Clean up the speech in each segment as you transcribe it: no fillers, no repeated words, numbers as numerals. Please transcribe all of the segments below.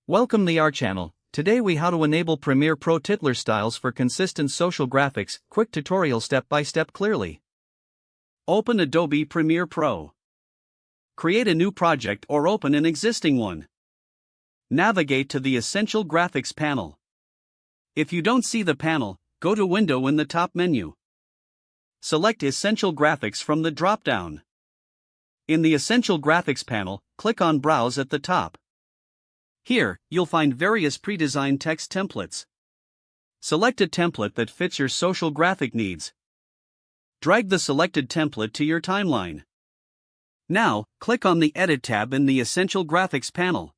Welcome to our channel. Today we how to enable Premiere Pro titler styles for consistent social graphics. Quick tutorial step by step clearly. Open Adobe Premiere Pro. Create a new project or open an existing one. Navigate to the Essential Graphics panel. If you don't see the panel, go to Window in the top menu. Select Essential Graphics from the drop-down. In the Essential Graphics panel, click on Browse at the top. Here, you'll find various pre-designed text templates. Select a template that fits your social graphic needs. Drag the selected template to your timeline. Now, click on the Edit tab in the Essential Graphics panel.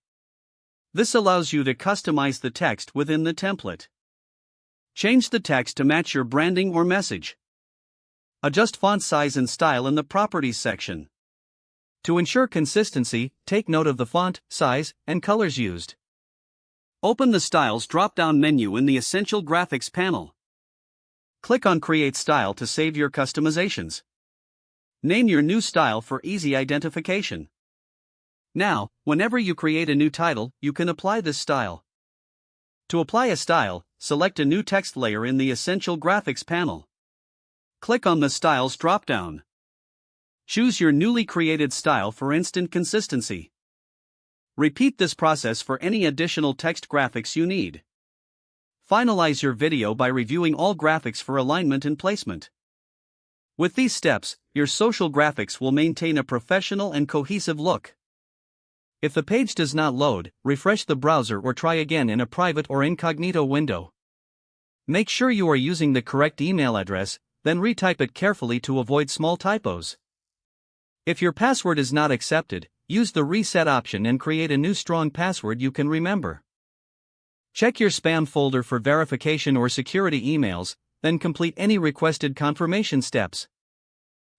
This allows you to customize the text within the template. Change the text to match your branding or message. Adjust font size and style in the Properties section. To ensure consistency, take note of the font, size, and colors used. Open the Styles drop-down menu in the Essential Graphics panel. Click on Create Style to save your customizations. Name your new style for easy identification. Now, whenever you create a new title, you can apply this style. To apply a style, select a new text layer in the Essential Graphics panel. Click on the Styles drop-down. Choose your newly created style for instant consistency. Repeat this process for any additional text graphics you need. Finalize your video by reviewing all graphics for alignment and placement. With these steps, your social graphics will maintain a professional and cohesive look. If the page does not load, refresh the browser or try again in a private or incognito window. Make sure you are using the correct email address, then retype it carefully to avoid small typos. If your password is not accepted, use the reset option and create a new strong password you can remember. Check your spam folder for verification or security emails, then complete any requested confirmation steps.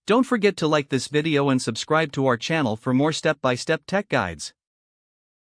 Don't forget to like this video and subscribe to our channel for more step-by-step tech guides.